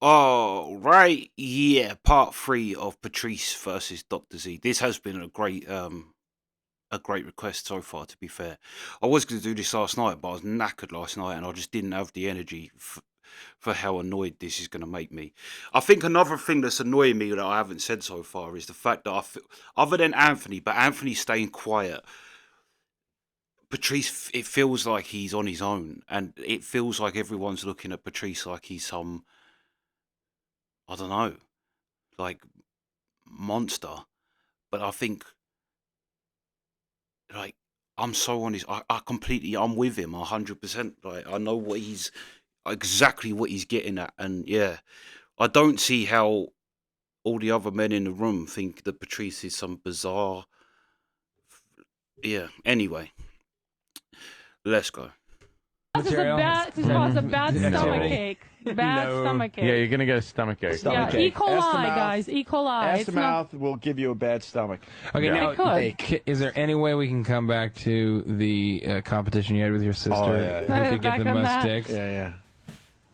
Oh, right. Yeah, part three of Patrice versus Dr. Z. This has been a great request so far, to be fair. I was going to do this last night, but I was knackered last night and I just didn't have the energy for how annoyed this is going to make me. I think another thing that's annoying me that I haven't said so far is the fact that other than Anthony, but Anthony staying quiet, Patrice, it feels like he's on his own, and it feels like everyone's looking at Patrice like he's some, I don't know, like monster. But I think, like, I'm so on his, I completely, I'm with him 100%. Like, I know exactly what he's getting at, and yeah, I don't see how all the other men in the room think that Patrice is some bizarre. Yeah. Anyway, let's go. This is a bad. This was a bad stomach ache. Bad stomach ache. Yeah, you're gonna get a stomach ache. Yeah, E. coli, guys. E. coli. Ask It's the not. mouth will give you a bad stomach. Okay, Yeah. now, It could. is there any way we can come back to the competition you had with your sister? Oh, yeah, Who yeah. could get the Back on most that. dicks? Yeah.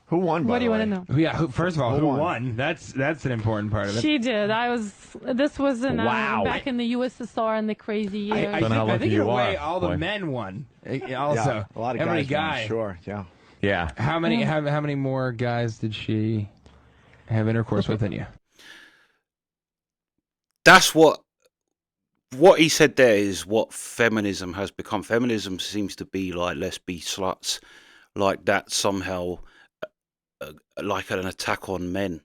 Who won, by What do you the want way? to know? Yeah, first of all, Who who won? won? That's an important part of it. She did. This was in, Wow. back in the USSR in the crazy years. I Don't know how think lucky in a you way are, all the boy. men won. Also, Yeah, a lot of how many guys won, guys? sure, yeah. Yeah. How many more guys did she have intercourse with than you? That's what he said there is what feminism has become. Feminism seems to be like, let's be sluts, like that somehow, like an attack on men.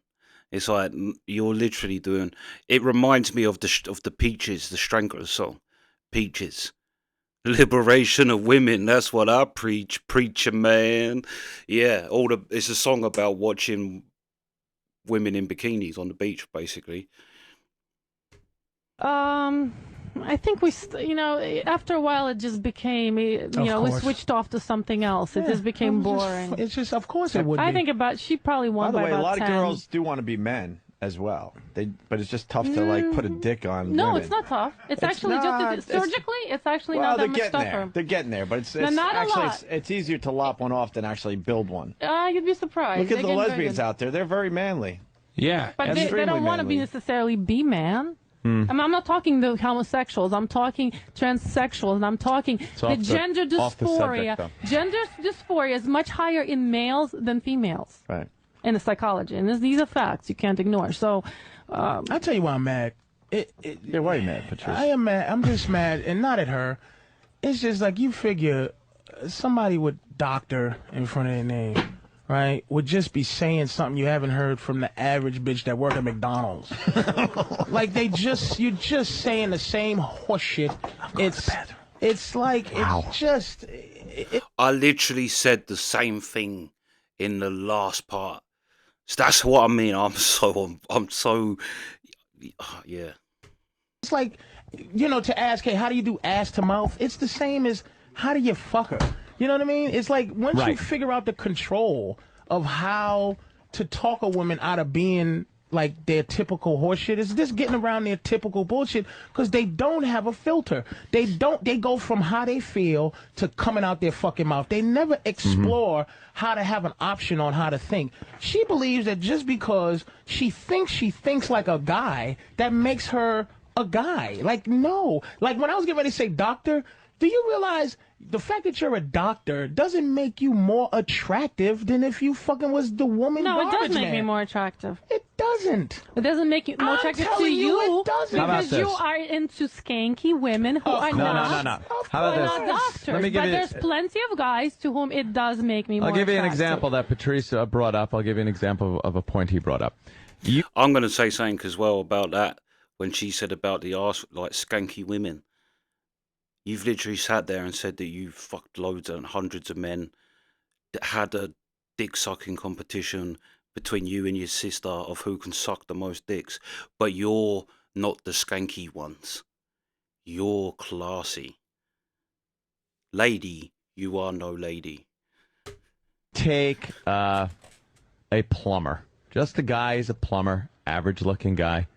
It's like you're literally doing. It reminds me of the Peaches, the Stranglers song, Peaches. Liberation of women. That's what I preach, preacher man. Yeah, it's a song about watching women in bikinis on the beach, basically. I think after a while it just became, we course. switched off to something else. It just became boring. It's just, of course it would be. I think she probably won By the way, a about lot 10. of girls do want to be men as well. But it's just tough to like put a dick on No, women. it's not tough. It's actually not. just surgically. It's actually Well, not they're that much getting there. tougher. They're getting there, but it's not a actually lot. it's easier to lop one off than actually build one. You'd be surprised. Look at They're the getting very lesbians good. out there; they're very manly. Yeah, But they Extremely don't want to be manly. necessarily be man. I'm not talking the homosexuals. I'm talking transsexuals. And I'm talking the off the- gender off the dysphoria. subject, Gender dysphoria is much higher in males than females Right. in the psychology. And these are facts you can't ignore. So, I'll tell you why I'm mad. Yeah, why are you mad, Patrice? I am mad. I'm just mad, and not at her. It's just like you figure somebody with doctor in front of their name, right, would just be saying something you haven't heard from the average bitch that work at McDonald's. Like you're just saying the same horseshit. It's like it's just. I literally said the same thing in the last part. So that's what I mean. I'm so, yeah. It's like, to ask, hey, how do you do ass to mouth? It's the same as how do you fuck her? You know what I mean? It's like once you figure out the control of how to talk a woman out of being like their typical horseshit, it's just getting around their typical bullshit because they don't have a filter. They go from how they feel to coming out their fucking mouth. They never explore how to have an option on how to think. She believes that just because she thinks like a guy, that makes her a guy. Like, no. Like, when I was getting ready to say doctor, do you realize the fact that you're a doctor doesn't make you more attractive than if you fucking was the woman no, it does garbage make man? me more attractive. It doesn't. It doesn't make you more I'm attractive to telling you it doesn't. How about because you this? are into skanky women who are No, not. no. Of How about Who this? are not doctors, Let me give but you- there's plenty of guys to whom it does make me more I'll give you an attractive. example that Patrice brought up. I'll give you an example of a point he brought up. I'm going to say something as well about that when she said about the arse, like skanky women. You've literally sat there and said that you fucked loads and hundreds of men that had a dick sucking competition between you and your sister of who can suck the most dicks, but you're not the skanky ones. You're classy. Lady, you are no lady. Take a plumber. Just a guy, he's a plumber, average looking guy.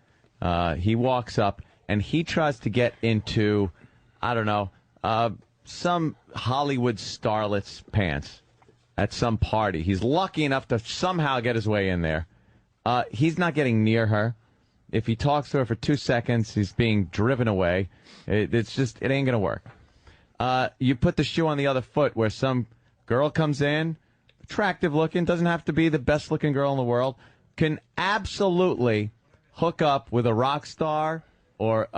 He walks up and he tries to get into, I don't know, some Hollywood starlet's pants at some party. He's lucky enough to somehow get his way in there. He's not getting near her. If he talks to her for 2 seconds, he's being driven away. It ain't going to work. You put the shoe on the other foot where some girl comes in, attractive looking, doesn't have to be the best looking girl in the world, can absolutely hook up with a rock star or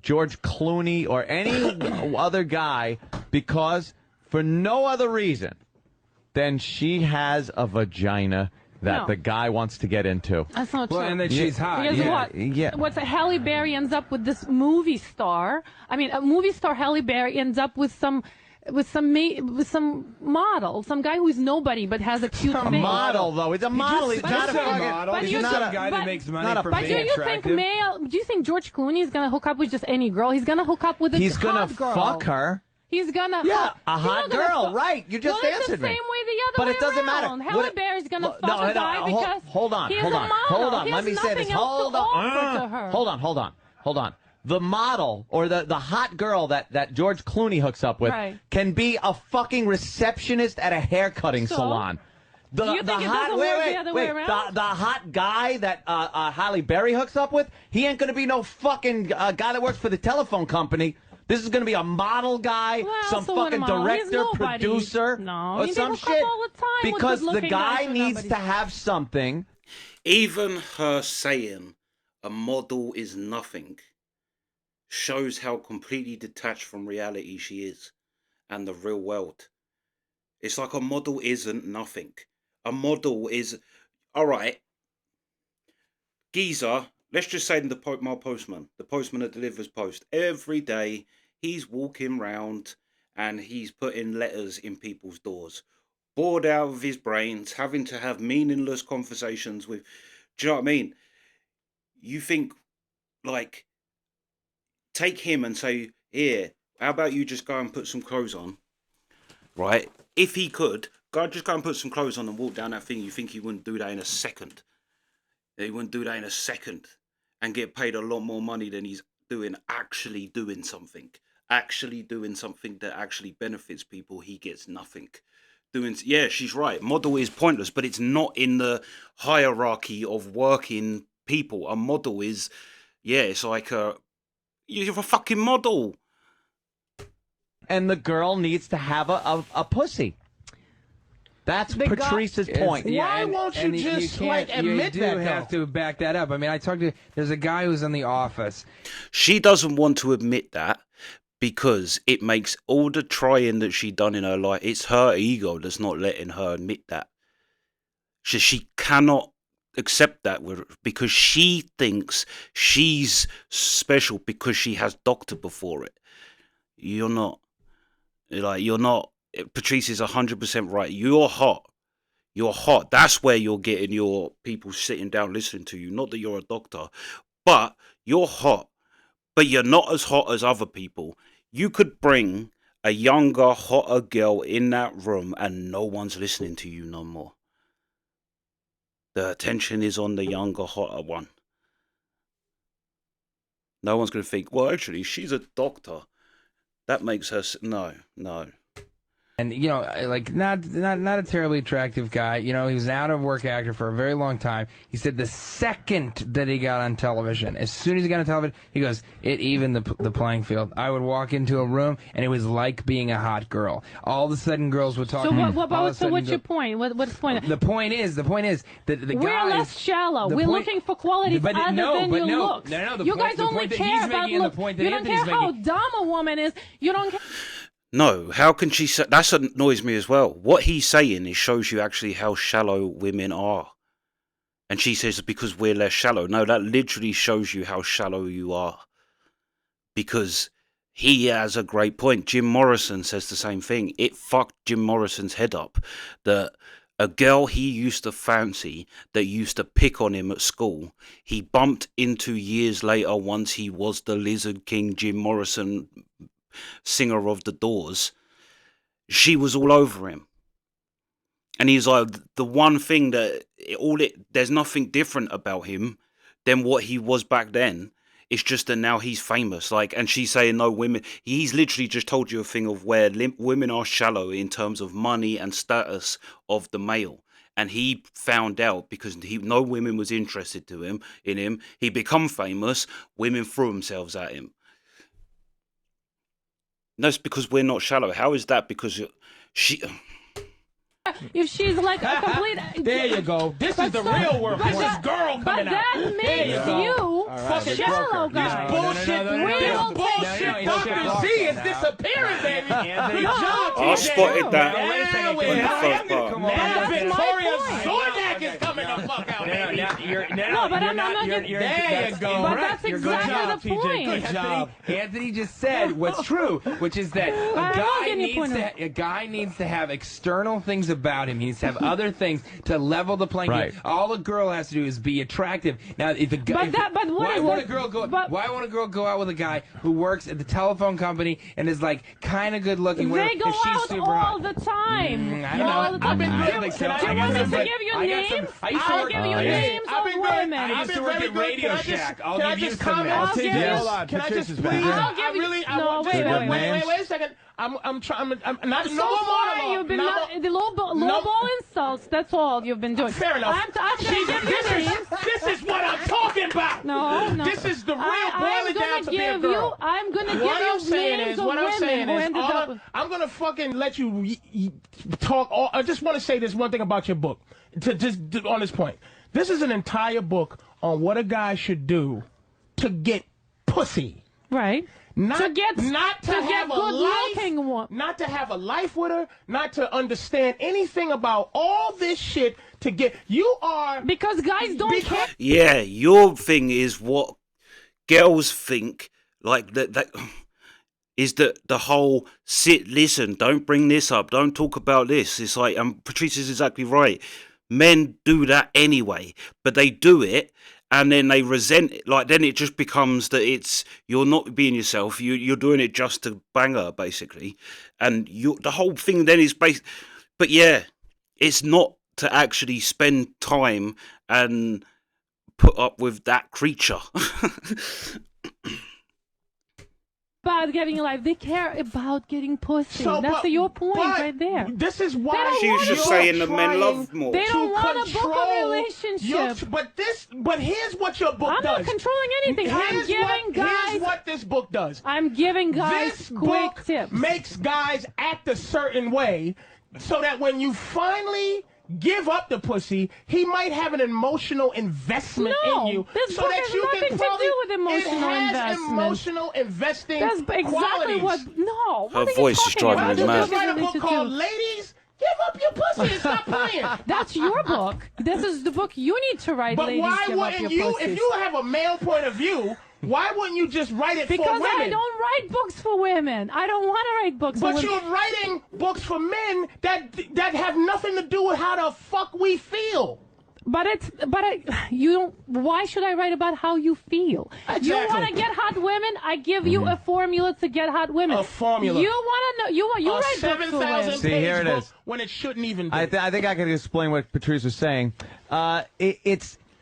George Clooney or any other guy because for no other reason than she has a vagina that the guy wants to get into. That's not true. Well, and that she's hot. Because what? Yeah. What's Halle Berry ends up with this movie star. I mean, a movie star Halle Berry ends up with some model, some guy who's nobody but has a cute face. A model, though. It's a model. He's not a model. But He's not a guy that makes money from But being do you attractive. do you think George Clooney is going to hook up with just any girl? He's going to hook up with a He's hot gonna girl. fuck her. He's gonna Yeah, a he's hot not gonna girl, fuck- right? You just well, it's answered the me. same way the other But way it doesn't matter. around. Halle Berry's gonna fuck a guy because hold on, he's hold a on, model. hold on. He Let has me say this. nothing else Hold to on. offer to her. Hold on. The model or the hot girl that George Clooney hooks up with Right. can be a fucking receptionist at a haircutting So? salon. Do you think it doesn't work the other way around? The hot guy that Halle Berry hooks up with, he ain't gonna be no fucking guy that works for the telephone company. This is gonna be a model guy, Well, some so what fucking am I? He's director, nobody. producer, No, or they some hook up shit. all the time with Because the good-looking guy guys for needs nobody. to have something. Even her saying a model is nothing shows how completely detached from reality she is and the real world. It's like a model isn't nothing. A model is, all right, geezer, let's just say my postman, the postman that delivers post. Every day he's walking round and he's putting letters in people's doors. Bored out of his brains, having to have meaningless conversations with, do you know what I mean? You think, like, take him and say, here, how about you just go and put some clothes on, right? If he could, just go and put some clothes on and walk down that thing, you think he wouldn't do that in a second. He wouldn't do that in a second and get paid a lot more money than he's doing actually doing something. Actually doing something that actually benefits people, he gets nothing. Yeah, she's right. Model is pointless, but it's not in the hierarchy of working people. A model is, it's like you're a fucking model. And the girl needs to have a pussy. That's Patrice's point. Why won't you just, like, admit you that, do have though? to back that up. I mean, there's a guy who's in the office. She doesn't want to admit that because it makes all the trying that she done in her life, it's her ego that's not letting her admit that. She cannot accept that because she thinks she's special because she has doctor before it. You're not. You're not. Patrice is 100% right. You're hot. You're hot. That's where you're getting your people sitting down listening to you. Not that you're a doctor, but you're hot. But you're not as hot as other people. You could bring a younger, hotter girl in that room and no one's listening to you no more. The attention is on the younger, hotter one. No one's going to think, well, actually, she's a doctor. That makes her... No. And, you know, like, not a terribly attractive guy. You know, he was an out-of-work actor for a very long time. He said the second that he got on television, as soon as he got on television, he goes, it evened the playing field. I would walk into a room, and it was like being a hot girl. All of a sudden, girls would talk. So what's your point? What's the point? The point is that the we're guys... less shallow. We're looking for qualities other than your looks. No, you guys only care about looks. You don't care how dumb a woman is. You don't care... No, how can she say... That annoys me as well. What he's saying shows you actually how shallow women are. And she says because we're less shallow. No, that literally shows you how shallow you are. Because he has a great point. Jim Morrison says the same thing. It fucked Jim Morrison's head up. That a girl he used to fancy that used to pick on him at school, he bumped into years later once he was the Lizard King Jim Morrison... singer of the Doors, she was all over him. And he's like, the one thing that there's nothing different about him than what he was back then. It's just that now he's famous. Like, and she's saying no women. He's literally just told you a thing of where women are shallow in terms of money and status of the male. and he found out because no women was interested in him. He become famous. Women threw themselves at him. No, it's because we're not shallow. How is that? Because she. If she's like a complete. There you go. This is the real work. This is girl coming out. But that makes you Fucking shallow guy. Bullshit. This bullshit. Dr. Z is disappearing, baby. Good job, I TJ. spotted that Now on the first part. Now That's my Victoria point. Zordak is coming the fuck out, baby. No, but I'm not getting. There you go. But that's exactly the point. Good job. Anthony just said what's true, which is that a guy needs to have external things about him. He needs to have other things to level the playing Right. field. All a girl has to do is be attractive. Now, if a guy, why won't a girl go out with a guy who works at the telephone company and is like kind of good looking? They go if she's out super all hot? the time. I don't know. All the time. I Do don't think so. you want me to give you names? I'll give you names of women. I used to work at Radio Shack. I'll give you some names. I'll give you. Hold on, Can I Patrice just is please? back. I'll give you. No, Wait a second. I'm trying. I'm not. So No more far, monologue. you've been No the low ball insults. That's all you've been doing. Fair enough. I'm gonna give you names. This is what I'm talking about. No. This is the real I'm boiling down to be a gonna give girl. you. I'm gonna give What I'm you saying names is, of what I'm women saying who is, ended up. I'm gonna fucking let you talk. I just want to say this one thing about your book. On this point, this is an entire book on what a guy should do to get pussy. Right. Not to get have a good life, looking one. not to have a life with her, not to understand anything about all this shit to get. You are Because guys don't care. Yeah, your thing is what girls think. Like that is the whole listen, don't bring this up, don't talk about this. It's like, Patrice is exactly right. Men do that anyway, but they do it and then they resent it. Like, then it just becomes that you're not being yourself. You're doing it just to bang her, basically. And the whole thing then is based. But yeah, it's not to actually spend time and put up with that creature. About getting a life. They care about getting pussy. That's your point right there. This is why She was just saying that men love more. They don't want to book a relationship. But here's what your book does. I'm not controlling anything. I'm giving guys. Here's what this book does. I'm giving guys This quick book tips. makes guys act a certain way, so that when you finally give up the pussy, he might have an emotional investment in you. This so book that has you nothing can to probably, do with emotional it has investment. Emotional investing That's exactly qualities. what. No. Her what are you voice is talking driving about? me mad. Just write a book called "Ladies, Give Up Your Pussy and Stop Playing." That's your book. This is the book you need to write. But Ladies, why give up wouldn't your you, pussies. if you have a male point of view, why wouldn't you just write it Because for women? I don't write books for women. I don't want to write books for But women. you're writing books for men that have nothing to do with how the fuck we feel. You don't. Why should I write about how you feel? Exactly. You want to get hot women? I give you a formula to get hot women. A formula. You want to know? You write books for 7,000 women. See, here page it book is. when it shouldn't even be. I think I can explain what Patrice was saying.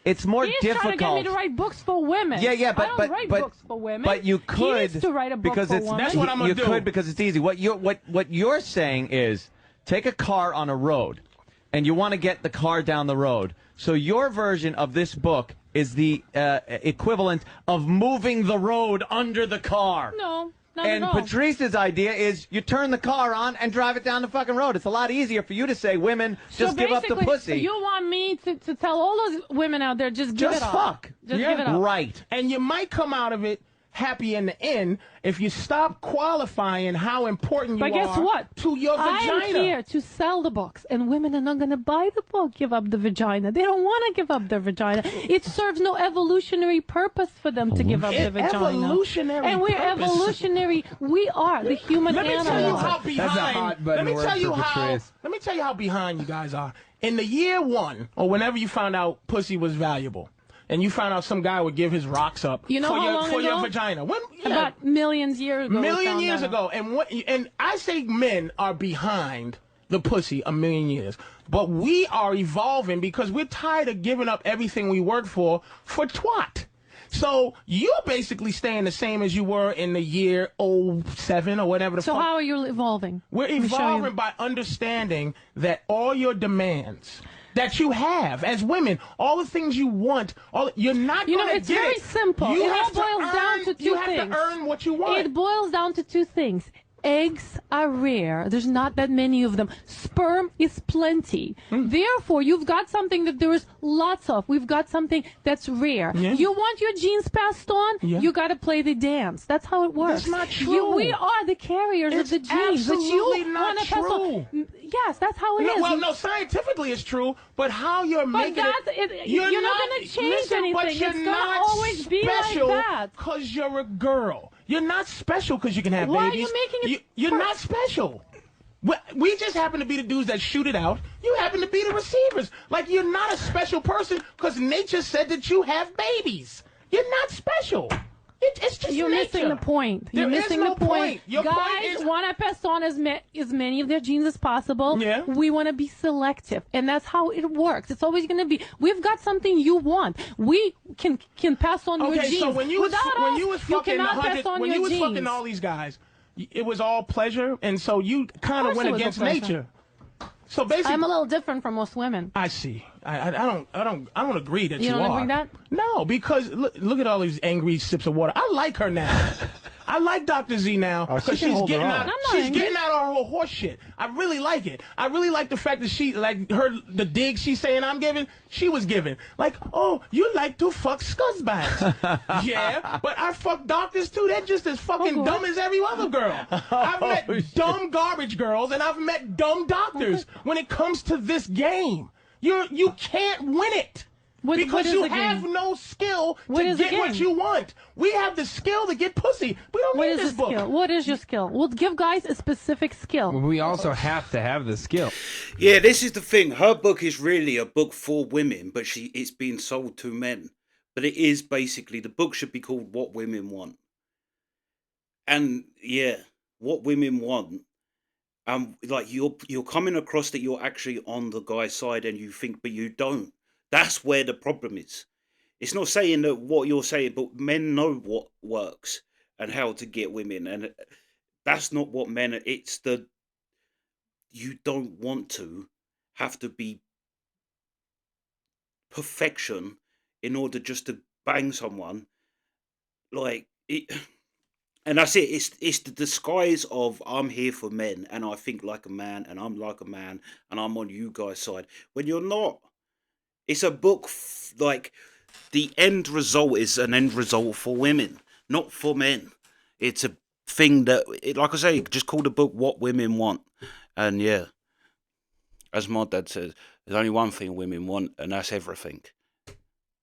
It's more He's difficult. trying to get me to write books for women. Yeah, but I don't write books for women. But you could. He needs to write a book because for it's women. That's what I'm gonna you do. could because it's easy. What you're saying is take a car on a road, and you want to get the car down the road. So your version of this book is the equivalent of moving the road under the car. No. Not And at all. Patrice's idea is you turn the car on and drive it down the fucking road. It's a lot easier for you to say, women, just give up the basically, pussy. You want me to tell all those women out there, just give Just it up. fuck. Just Yeah. give it up. Right. And you might come out of it happy in the end if you stop qualifying how important you But guess are what? to your vagina. I'm here to sell the books, and women are not going to buy the book, Give Up the Vagina. They don't want to give up their vagina. It serves no evolutionary purpose for them to give up their vagina. Evolutionary and we're purpose. evolutionary. We are the human Let me animal. tell you how That's a behind. hot button word for Patrice. Let me tell you how behind you guys are. In the year one, or whenever you found out pussy was valuable, and you found out some guy would give his rocks up You know for how your long for your ago? vagina. When About millions years ago. we million found years that out. ago, and I say men are behind the pussy a million years, but we are evolving because we're tired of giving up everything we work for twat. So you're basically staying the same as you were in the year 07 or whatever the So fuck. how are you evolving? We're Let me show you. evolving by understanding that all your demands that you have as women, all the things you want, you're not going to get it. It's very simple. It all boils down to two things. You have to earn what you want. It boils down to two things. Eggs are rare. There's not that many of them. Sperm is plenty. Therefore, you've got something that there is lots of. We've got something that's rare. Yeah. You want your genes passed on? Yeah. You got to play the dance. That's how it works. That's not true. We are the carriers It's of the genes. But absolutely you not wanna pass on. true. Yes, that's how it is. Well, no, scientifically it's true, but how you're making you're not going to change anything. But you're It's going not to always be special like that. because you're a girl. You're not special because you can have Why babies. are you making it You're not special. We just happen to be the dudes that shoot it out. You happen to be the receivers. Like, you're not a special person because nature said that you have babies. You're not special. It's just You're nature. missing the point. You're There is missing no the point. Your Guys point is want to pass on as many of their genes as possible. Yeah. We want to be selective, and that's how it works. It's always going to be. We've got something you want. We can pass on your genes. So when you was you fucking cannot pass on when your you was genes. fucking all these guys, it was all pleasure, and so you kind of course went it was against all pleasure. nature. So basically, I'm a little different from most women. I see. I don't agree that You you don't are. agree that? No, because look at all these angry sips of water. I like her now. I like Dr. Z now Oh, she because can she's hold her getting own. out. I'm not She's angry. getting out all her horse shit. I really like it. I really like the fact that she the dig she's saying I'm giving. She was giving like, oh, you like to fuck scuzzbags. Yeah, but I fuck doctors too. They're just as fucking dumb as every other girl. I've met dumb garbage girls and I've met dumb doctors. When it comes to this game, you can't win it. What Because is you the game? have no skill What to is the get what game? you want. We have the skill to get pussy. We don't What need is this the book. skill? What is your skill? We'll give guys a specific skill. We also have to have the skill. Yeah, this is the thing. Her book is really a book for women, but it's being sold to men. But it is basically, the book should be called What Women Want. And yeah, what women want. Like you're coming across that you're actually on the guy's side and you think, but you don't. That's where the problem is. It's not saying that what you're saying, but men know what works and how to get women. And that's not what men, it's the, you don't want to have to be perfection in order just to bang someone. Like, it, and that's it. It's the disguise of I'm here for men and I think like a man and I'm like a man and I'm on you guys' side. When you're not. It's a book like the end result is an end result for women, not for men. It's a thing that, like I say, just call the book What Women Want. And yeah, as my dad says, there's only one thing women want, and that's everything.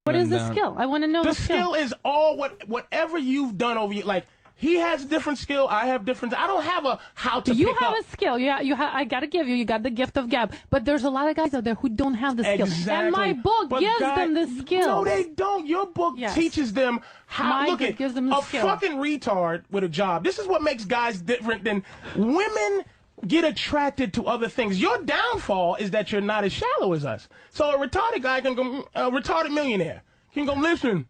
What is the skill? I want to know The the skill is all whatever you've done over you. Like, he has different skill. I have different. I don't have a how to You pick have up. a skill. You have. I gotta give you. You got the gift of gab. But there's a lot of guys out there who don't have the skill. Exactly. And my book But gives them the skill. No, they don't. Your book Yes. teaches them how. My Look book at gives them the a skill. fucking retard with a job. This is what makes guys different than women. Get attracted to other things. Your downfall is that you're not as shallow as us. So a retarded guy can go. A retarded millionaire can go. Listen.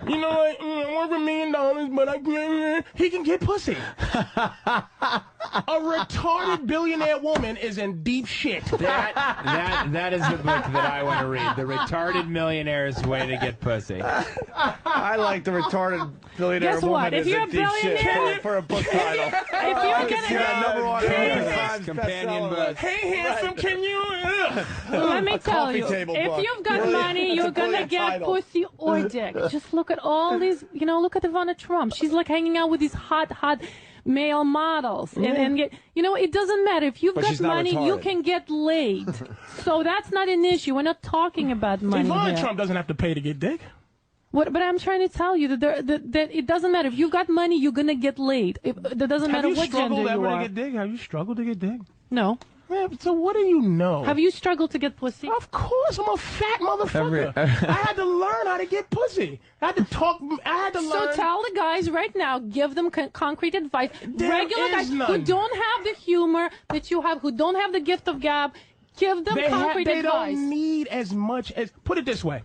You know, I want $1 million, but I can't. He can get pussy. A retarded billionaire woman is in deep shit. That is the book that I want to read. The Retarded Millionaire's Way to Get Pussy. I like the retarded billionaire Guess woman what? If is you're a a deep shit billionaire- for a book title. If you're I can see that gonna, number one New York Times Companion bestseller book. list. Hey, handsome, can you? let me tell coffee you, table if book. you've got Brilliant. money, It's a you're gonna brilliant get title. pussy or dick. Just look at all these. You know, look at Ivana Trump. She's like hanging out with these hot male models, and get. You know, it doesn't matter if you've But got she's not money, you retarded. can get laid. So that's not an issue. We're not talking about money Ivana here. Trump doesn't have to pay to get dick. What, but I'm trying to tell you that it doesn't matter if you've got money, you're gonna get laid. That doesn't Have matter you what struggled gender you ever are. to get dick? Have you struggled to get dick? No. Yeah, so what do you know? Have you struggled to get pussy? Of course, I'm a fat motherfucker. I had to learn how to get pussy. I had to talk. I had to So learn. tell the guys right now, give them concrete advice. There Regular is guys who none. don't have the humor that you have, who don't have the gift of gab, give them concrete they advice. don't need as much as. Put it this way: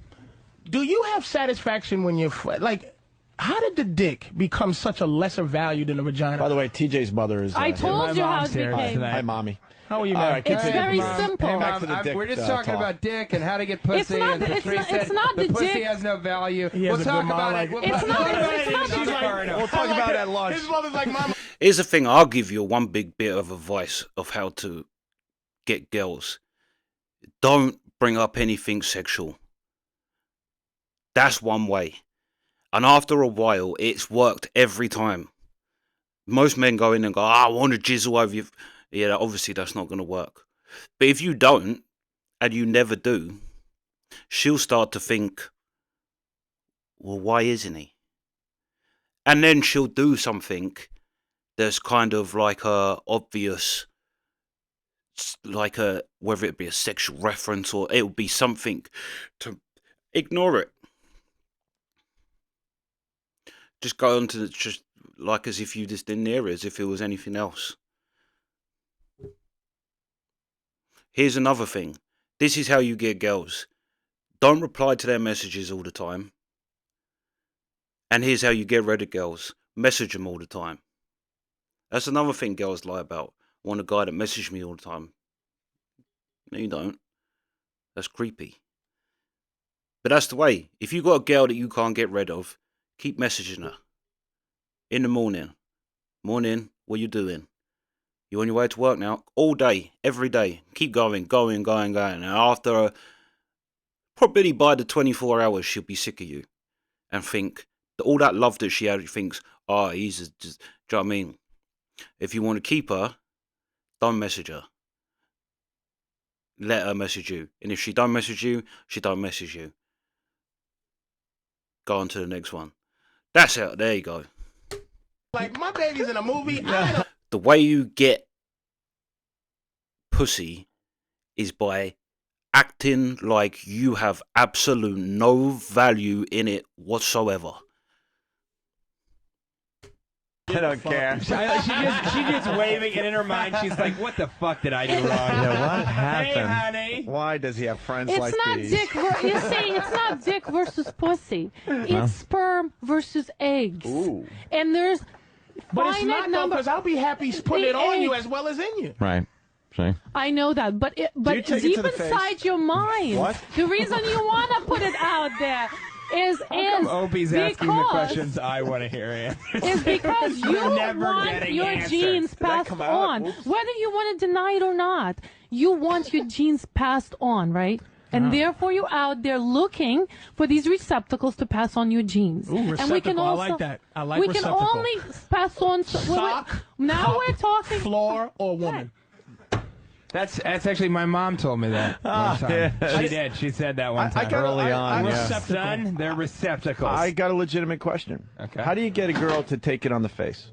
do you have satisfaction when you're like? how did the dick become such a lesser value than the vagina? By the way, TJ's mother is. I here. told you how it mom's here became. tonight. Hi, mommy. How are you, man? All right, It's continue. very Mom. simple. Hey, back to the dick, We're just talking talk. about dick and how to get pussy. It's not and the- it's Patrice not- said it's not the pussy dick. has no value. He has We'll a talk good mom, about like- it. We'll It's talk not- about it's it. not the She's dick. far enough. We'll talk about it at lunch. His mother's like, Mama. Here's the thing. I'll give you one big bit of advice of how to get girls. Don't bring up anything sexual. That's one way. And after a while, it's worked every time. Most men go in and go, I want to jizzle over you. Yeah, obviously that's not going to work. But if you don't, and you never do, she'll start to think, well, why isn't he? And then she'll do something that's kind of like a obvious, like a, whether it be a sexual reference or it'll be something to ignore it. Just go on to the, just like as if you just didn't hear it, as if it was anything else. Here's another thing. This is how you get girls. Don't reply to their messages all the time. And here's how you get rid of girls. Message them all the time. That's another thing girls lie about. I want a guy that messages me all the time. No, you don't. That's creepy. But that's the way. If you got a girl that you can't get rid of, keep messaging her. In the morning. Morning, what you doing? You on your way to work now? All day, every day. Keep going. And after, probably by the 24 hours, she'll be sick of you. And think, that all that love that she had, she thinks, oh, he's just, do you know what I mean? If you want to keep her, don't message her. Let her message you. And if she don't message you, she don't message you. Go on to the next one. That's it. There you go. Like, my baby's in a movie. I don't The way you get pussy is by acting like you have absolute no value in it whatsoever. I don't care. She gets waving, and in her mind, she's like, "What the fuck did I do wrong?" Yeah, what Hey, happened? honey. Why does he have friends It's like not these? dick. You see, it's not dick versus pussy. It's sperm versus eggs. Ooh. And there's But it's finite not, though, number. because I'll be happy putting The it on you egg. as well as in you. Right. See? I know that, but you take it deep to the face? inside your mind, What? the reason you want to put it out there is Opie's asking the because questions I want to hear answered. is because you never want getting your answers. genes Did that passed come out? on, Oops. whether you want to deny it or not. You want your genes passed on, right? And therefore, you're out there looking for these receptacles to pass on your genes. Ooh, and we can receptacle. I also, like that. I like we can receptacle. only pass on. Sock, now cup, we're talking. floor, or woman. That's actually my mom told me that one time. yeah. She did. She said that one I time. got Early on, yeah. Receptacle. Son, they're receptacles. I got a legitimate question. Okay. How do you get a girl to take it on the face?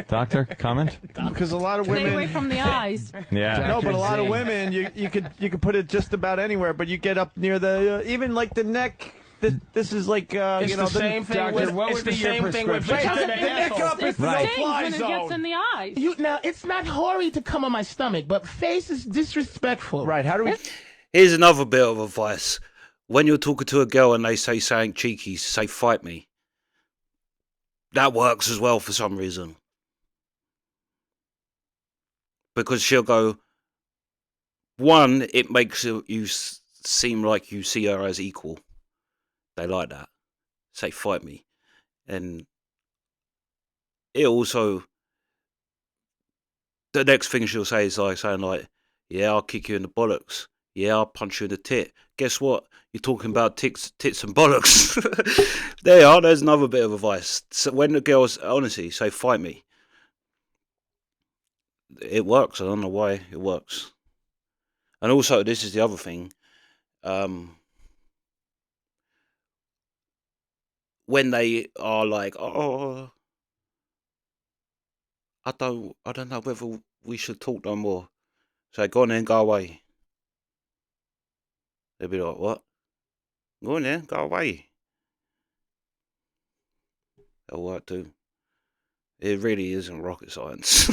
Doctor, comment? Because a lot of Stay away women. from the eyes. Yeah. No, but a lot of Z. women, you could put it just about anywhere, but you get up near the even like the neck. This is like It's you know the same thing Doctor, with what it's would the be your same thing with prescription? vagina the and neck asshole. up It is stings no fly when it gets zone. in the eyes. Now it's not hoary to come on my stomach, but face is disrespectful. Right? How do we? Here's another bit of advice. When you're talking to a girl and they say something cheeky, say fight me. That works as well for some reason. Because she'll go, one, it makes you seem like you see her as equal. They like that. Say fight me. And it also, the next thing she'll say is like saying like, yeah, I'll kick you in the bollocks. Yeah, I'll punch you in the tit. Guess what? You're talking about tits and bollocks. There you are. There's another bit of advice. So when the girls, honestly, say fight me, it works. I don't know why it works. And also, this is the other thing. When they are like, oh, I don't know whether we should talk no more. So go on then, go away. They'll be like, what? Go on then, go away. That'll work too. It really isn't rocket science.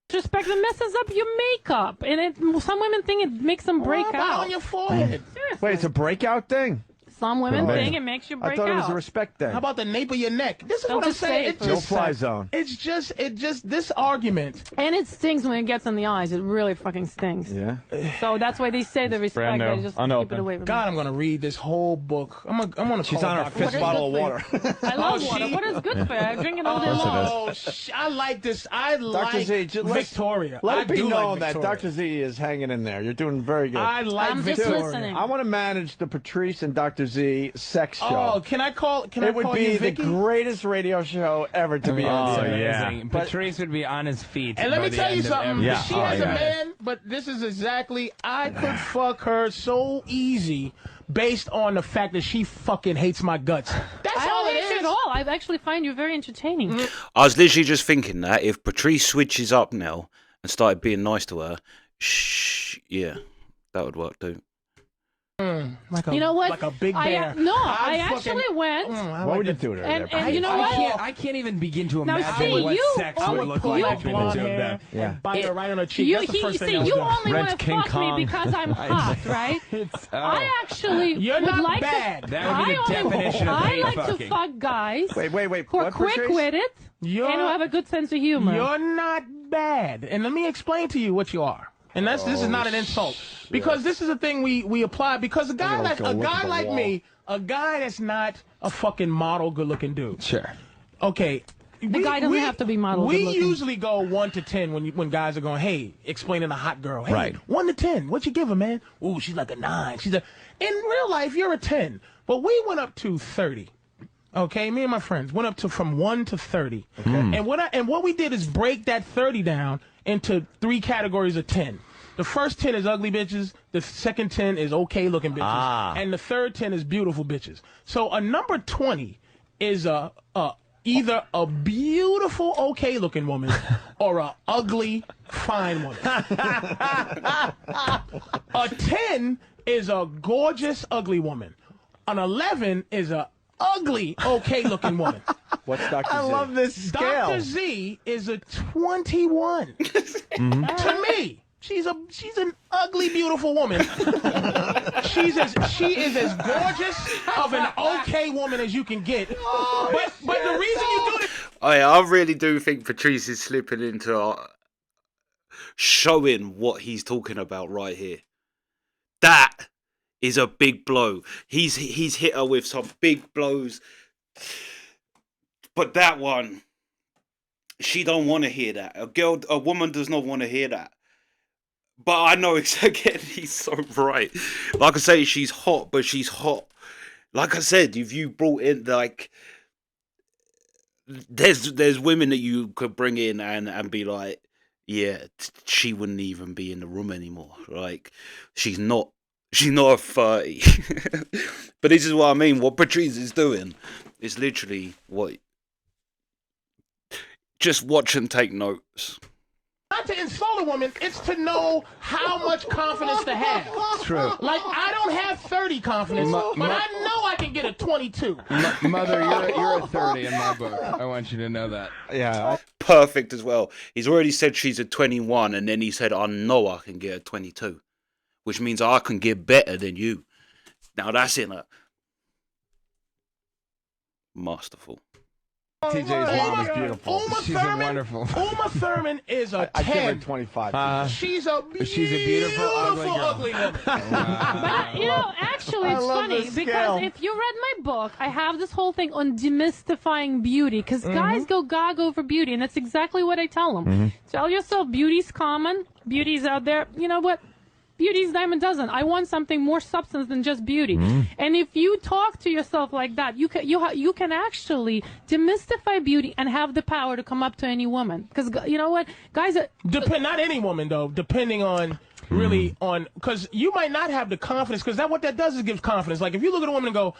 Disrespect that messes up your makeup, and some women think it makes them break How about out. on your forehead? Seriously. Wait, it's a breakout thing. Some women Right. think it makes you break I thought it was out. a respect thing. How about the nape of your neck? This is They'll what I'm just saying. say It's it just No-fly zone. It's just this argument. And it stings when it gets in the eyes. It really fucking stings. Yeah. So that's why they say the respect. brand new, They just unopened. keep it away from God, I'm gonna read this whole book. I'm gonna. She's call on her Dr. fifth is bottle of good water. me. I love water. What is good for you? I drink it all day long. Oh, I like this. I like Z, just Victoria. Let I it be do known like that Victoria. Dr. Z is hanging in there. You're doing very good. I like I'm just Victoria. listening. I want to manage the Patrice and Dr. Z sex show. Oh, can I call? Can I it would call be you the Vicky? greatest radio show ever to be on. Oh, the air. yeah. Amazing. Patrice would be on his feet. And let by me the tell you end of something. every Yeah. She Oh, has yeah. a man, but this is exactly. I could fuck her so easy based on the fact that she fucking hates my guts. That's I all don't it hate you is. at all. I actually find you very entertaining. I was literally just thinking that if Patrice switches up now and started being nice to her, yeah, that would work too. Like a, You know what? Like a big bear. I I'd actually fucking- went. What would you do to her? And- there, and you know what? I can't even begin to Now, imagine see, what you- sex I would would look pull like that between the blonde two of hair them. Yeah. and bite her right on her cheek. You, That's the first thing see, I was you doing. only Red's want to King fuck Kong. me because I'm hot, right? I actually You're would not like bad. to. That would be the I only- definition of I hate like to fucking. fuck guys Wait. who are What, quick Patrice? witted and who have a good sense of humor. You're not bad. And let me explain to you what you are. And this is not an insult. Because this is a thing we apply because a guy gonna like go look at the like wall. me, a guy that's not a fucking model good looking dude. Sure. Okay. The guy doesn't have to be model We good-looking. usually go 1 to 10 when guys are going, hey, explaining a hot girl. Hey, Right. 1 to 10. What you give her, man? Ooh, she's like a 9. In real life, you're a 10. But we went up to 30. Okay, me and my friends went up to from 1 to 30. Okay. And what we did is break that 30 down into 3 categories of 10. The first 10 is ugly bitches. The second 10 is okay looking bitches. And the third 10 is beautiful bitches. So a number 20 is either a beautiful okay looking woman or a ugly fine woman. A 10 is a gorgeous ugly woman. An 11 is a ugly okay looking woman. What's Dr. Z? I love this scale. Dr. Z is a 21. To me, she's an ugly, beautiful woman. She is as gorgeous of an okay woman as you can get. But the reason you do this, I really do think Patrice is slipping into showing what he's talking about right here. That is a big blow. He's hit her with some big blows. But that one, she don't want to hear that. A woman does not want to hear that. But I know again, he's so right. Like I say, she's hot, but she's hot. Like I said, if you brought in like, there's women that you could bring in and be like, yeah, she wouldn't even be in the room anymore. Like, she's not a 30. But this is what I mean. What Patrice is doing is literally what. Just watch and take notes. not to insult a woman, it's to know how much confidence to have. True. Like, I don't have 30 confidence, but I know I can get a 22. Mother, you're a 30 in my book. I want you to know that. Yeah. Perfect as well. He's already said she's a 21, and then he said, I know I can get a 22, which means I can get better than you. Now that's in a masterful. TJ's mom is beautiful. She's wonderful. Uma Thurman is a I give her 10. 25. She's a beautiful, ugly woman. But, you know, actually, it's love funny this because scale. if you read my book, I have this whole thing on demystifying beauty because guys go gaga over beauty, and that's exactly what I tell them. Tell yourself beauty's common, beauty's out there. You know what? Beauty's dime a dozen. I want something more substance than just beauty. And if you talk to yourself like that, you can actually demystify beauty and have the power to come up to any woman. Because you know what, guys are Not any woman though, depending on really on, because you might not have the confidence, because what that does is gives confidence. Like if you look at a woman and go,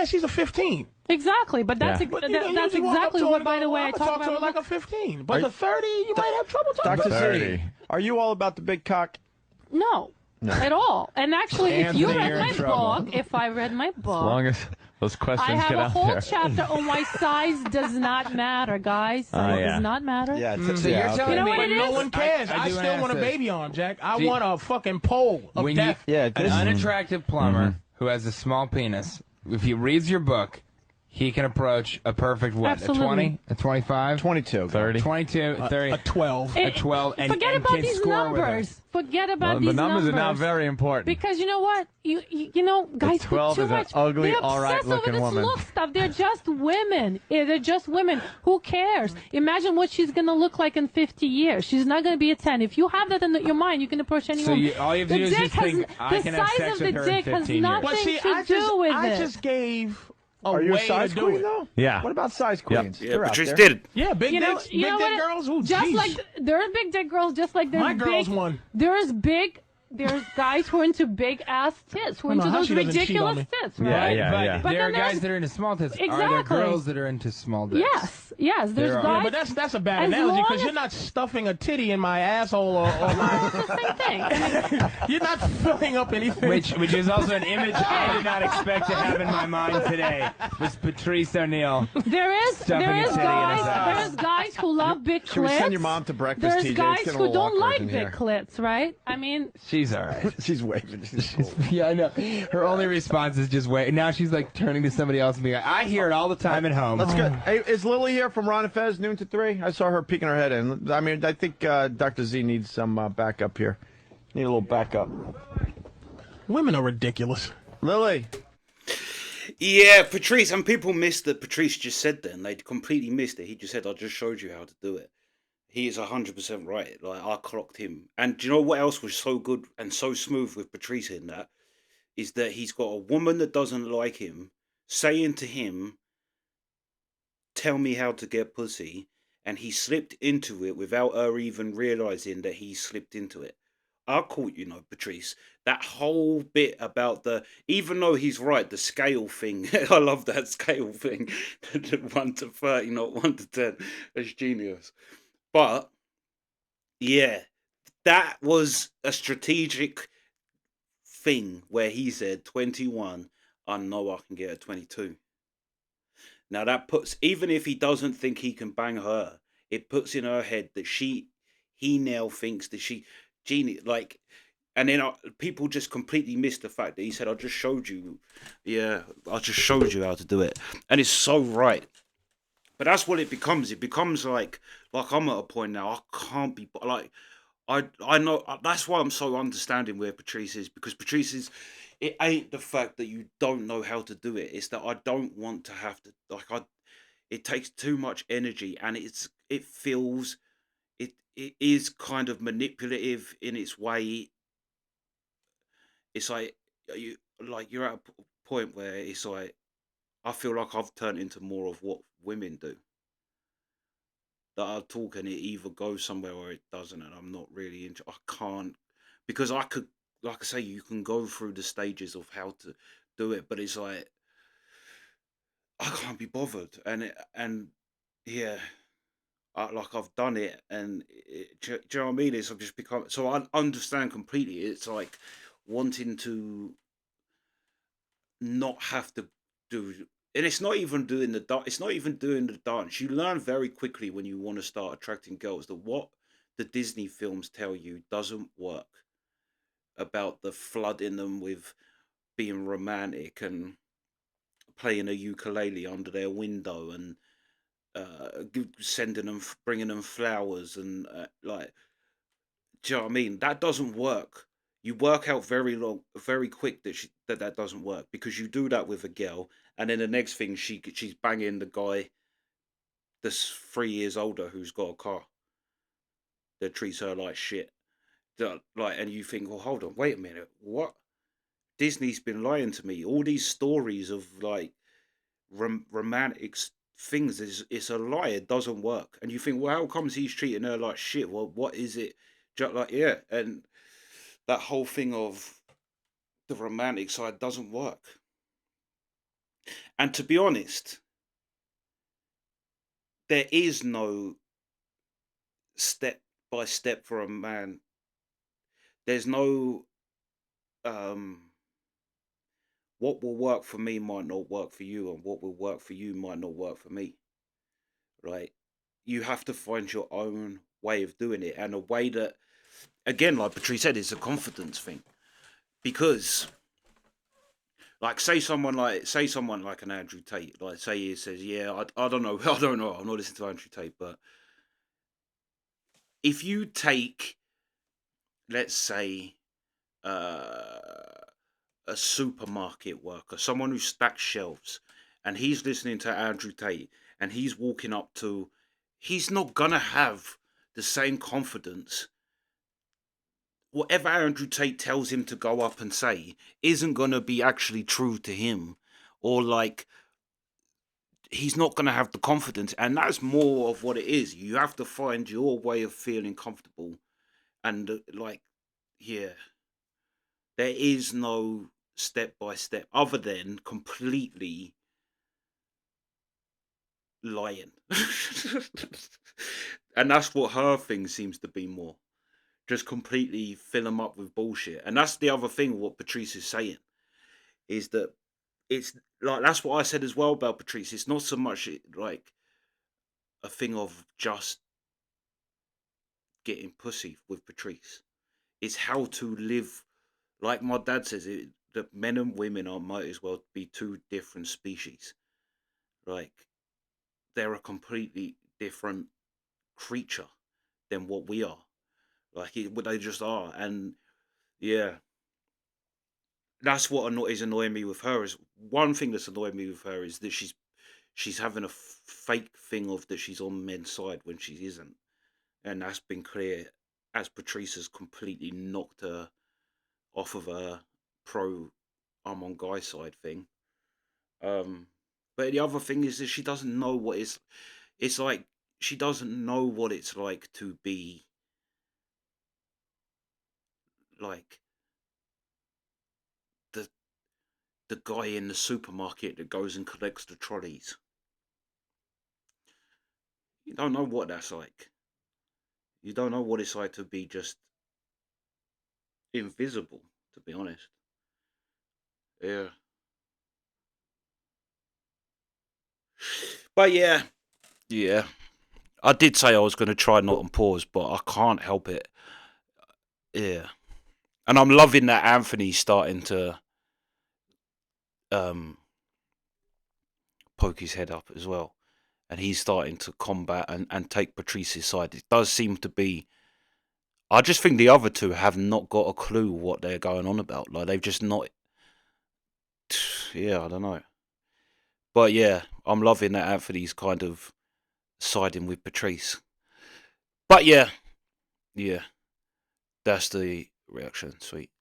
she's a 15. exactly. But that's But you can that's usually walk up exactly to her what, and by go, the way, I I'ma talk talk to her about. like a 15. But the 30, you might have trouble talking Dr. to. 30. Are you all about the big cock? No. At all. And actually, if you Anthony, read you're my in trouble. book, if I read my As book, long as those I questions have get a out whole there. chapter on why size does not matter, guys. Size yeah. does not matter. Yeah. So you're telling You know me what it No is? one cares. I do still ask want a this. baby arm, Jack. I Do you- want a fucking pole of When death. Yeah. an unattractive plumber who has a small penis if he reads your book, he can approach a perfect what? Absolutely. A 20? A 25? 22. 30. 22, 30. A 12. A 12. And, Forget and about can these score with her. numbers. Forget about The these numbers are now very important. Because you know what? You know, guys, 12 too is an much. ugly, They obsess all-right-looking over this woman. look stuff. They're just women. They're just women. Who cares? Imagine what she's going to look like in 50 years. She's not going to be a 10. If you have that in your mind, you can approach any So woman. all you have to do is just think, I can have sex with her in 15 years. The size of the dick has But see, nothing to do with I it. just gave a Are you a way size to do queen it. though? Yeah. What about size queens? Yeah, They're out Patrice there. did. Yeah, big You know, dicks, you know big dick what? girls. Ooh, Just geez. like there are big dick girls, just like there's My girl's big, one. There's guys who are into big ass tits, who are I don't into know how those she doesn't cheat on ridiculous me. tits, Yeah, right? yeah, But yeah. But there are then guys there's- that are into small tits. Are there Exactly. girls that are into small dicks? Yes, there's There are. guys. Yeah, but that's a bad As analogy long because as- you're not stuffing a titty in my asshole or my, It's the same thing. I mean, you're not filling up anything. Which is also an image I did not expect to have in my mind today. Was Patrice O'Neill. there is Stuffing a titty in his ass. there's guys who love big clits. Should we send your mom to breakfast, There's TJ? It's guys getting a who little don't awkward like in big here. clits, right? I mean, She's all right. She's waving. She's cool. Yeah, I know. Her only response is just wait. Now she's like turning to somebody else and being like, I hear it all the time at home. Let's go. Hey, is Lily here from Ron and Fez, noon to 3? I saw her peeking her head in. I mean, I think Dr. Z needs some backup here. Need a little backup. Women are ridiculous. Lily. Yeah, Patrice, and people missed that Patrice just said that, and they completely missed it. He just said, I just showed you how to do it. He is 100% right. Like, I clocked him. And do you know what else was so good and so smooth with Patrice in that? Is that he's got a woman that doesn't like him saying to him, tell me how to get pussy. And he slipped into it without her even realizing that he slipped into it. I caught you, Patrice. That whole bit about even though he's right, the scale thing. I love that scale thing. 1 to 30, not 1 to 10. That's genius. But, yeah, that was a strategic thing where he said 21, I know I can get a 22. Now that puts, even if he doesn't think he can bang her, it puts in her head that he now thinks that Jeannie, like, and then people just completely missed the fact that he said, I just showed you how to do it. And it's so right. But that's what it becomes. It becomes like I'm at a point now, I can't be, like, I know, that's why I'm so understanding where Patrice is, because Patrice is, it ain't the fact that you don't know how to do it. It's that I don't want to have to, it takes too much energy, and it feels, it is kind manipulative in its way. It's like, you're at a point where it's like, I feel like I've turned into more of what women do. That I'll talk and it either goes somewhere or it doesn't, and I'm not really I can't, because I could, like I say, you can go through the stages of how to do it, but it's like, I can't be bothered, and yeah, I've done it, and do you know what I mean? I've just become, so I understand completely. It's like wanting to not have to do. And it's not even doing the dance. It's not even doing the dance. You learn very quickly when you want to start attracting girls that what the Disney films tell you doesn't work, about the flooding them with being romantic and playing a ukulele under their window and sending them, bringing them flowers and like, do you know what I mean? That doesn't work. You work out very quick that doesn't work, because you do that with a girl, and then the next thing she's banging the guy that's 3 years older who's got a car that treats her like shit. Like, and you think, well, hold on, wait a minute, what? Disney's been lying to me. All these stories of like romantic things it's a lie. It doesn't work. And you think, well, how comes he's treating her like shit? Well, what is it? Just like, yeah, and that whole thing of the romantic side doesn't work. And to be honest, there is no step by step for a man. There's no what will work for me might not work for you, and what will work for you might not work for me. Right? You have to find your own way of doing it, and a way that, again, like Patrice said, it's a confidence thing. Because, Like say someone like an Andrew Tate, like say he says, yeah, I don't know, I don't know, I'm not listening to Andrew Tate, but if you take, let's say, uh, a supermarket worker, someone who stacks shelves, and he's listening to Andrew Tate, and he's walking up to, he's not gonna have the same confidence. Whatever Andrew Tate tells him to go up and say isn't gonna be actually true to him, or like he's not gonna have the confidence, and that's more of what it is. You have to find your way of feeling comfortable, and like, yeah, there is no step by step other than completely lying. And that's what her thing seems to be more. Just completely fill them up with bullshit. And that's the other thing what Patrice is saying. Is that it's like that's what I said as well about Patrice. It's not so much like a thing of just getting pussy with Patrice. It's how to live. Like my dad says, that men and women are might as well be two different species. Like they're a completely different creature than what we are. Like what they just are, and yeah, that's what is annoying me with her. Is one thing that's annoying me with her is that she's having a fake thing of that she's on men's side when she isn't, and that's been clear as Patrice has completely knocked her off of a pro I'm on guy side thing. Um, but the other thing is that she doesn't know what it's like. She doesn't know what it's like to be like the the guy in the supermarket that goes and collects the trolleys. You don't know what that's like. You don't know what it's like to be just invisible, to be honest. Yeah. But yeah, yeah. I did say I was going to try not on pause, but I can't help it. Yeah. And I'm loving that Anthony's starting to um, poke his head up as well. And he's starting to combat and take Patrice's side. It does seem to be. I just think the other two have not got a clue what they're going on about. Like, they've just not. Yeah, I don't know. But yeah, I'm loving that Anthony's kind of siding with Patrice. But yeah, yeah, that's the reaction. Sweet.